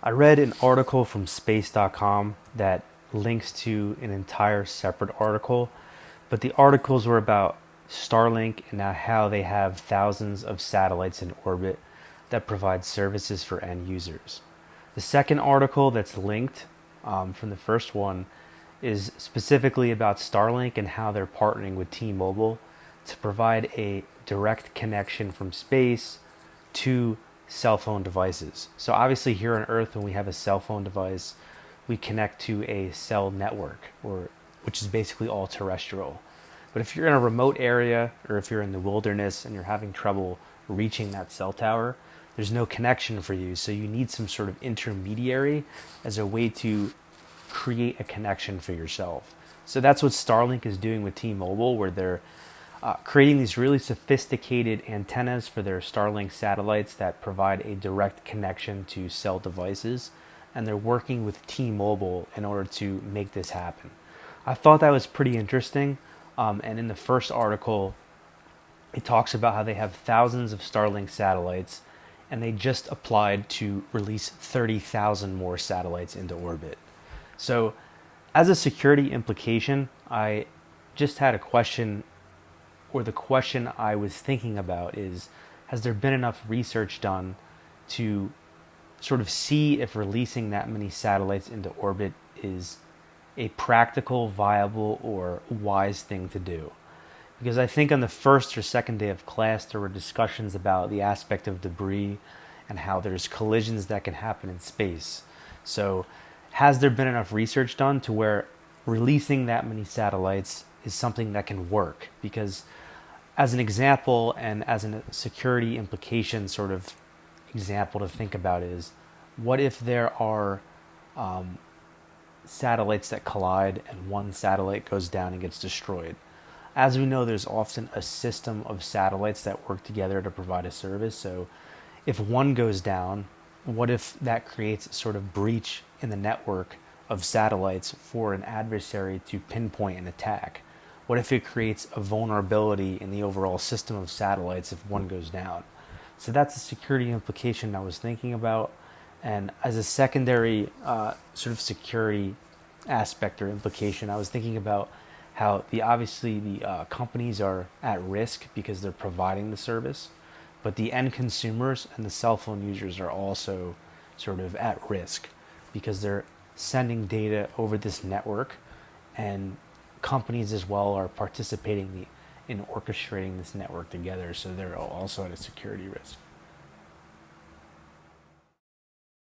I read an article from space.com that links to an entire separate article, but the articles were about Starlink and how they have thousands of satellites in orbit that provide services for end users. The second article that's linked from the first one is specifically about Starlink and how they're partnering with T-Mobile to provide a direct connection from space to cell phone devices. So obviously here on Earth, when we have a cell phone device, we connect to a cell network, which is basically all terrestrial. But if you're in a remote area or if you're in the wilderness and you're having trouble reaching that cell tower, there's no connection for you. So you need some sort of intermediary as a way to create a connection for yourself. So that's what Starlink is doing with T-Mobile, where they're creating these really sophisticated antennas for their Starlink satellites that provide a direct connection to cell devices. And they're working with T-Mobile in order to make this happen. I thought that was pretty interesting. And in the first article, it talks about how they have thousands of Starlink satellites and they just applied to release 30,000 more satellites into orbit. So as a security implication, I just had a question, or the question I was thinking about is, has there been enough research done to sort of see if releasing that many satellites into orbit is a practical, viable, or wise thing to do? Because I think on the first or second day of class, there were discussions about the aspect of debris and how there's collisions that can happen in space. So has there been enough research done to where releasing that many satellites is something that can work? Because as an example and as a security implication sort of example to think about is, what if there are satellites that collide and one satellite goes down and gets destroyed? As we know, there's often a system of satellites that work together to provide a service. So if one goes down, what if that creates a sort of breach in the network of satellites for an adversary to pinpoint an attack? What if it creates a vulnerability in the overall system of satellites if one goes down? So that's a security implication I was thinking about. And as a secondary sort of security aspect or implication, I was thinking about how obviously the companies are at risk because they're providing the service, but the end consumers and the cell phone users are also sort of at risk because they're sending data over this network, and companies as well are participating in orchestrating this network together, so they're also at a security risk.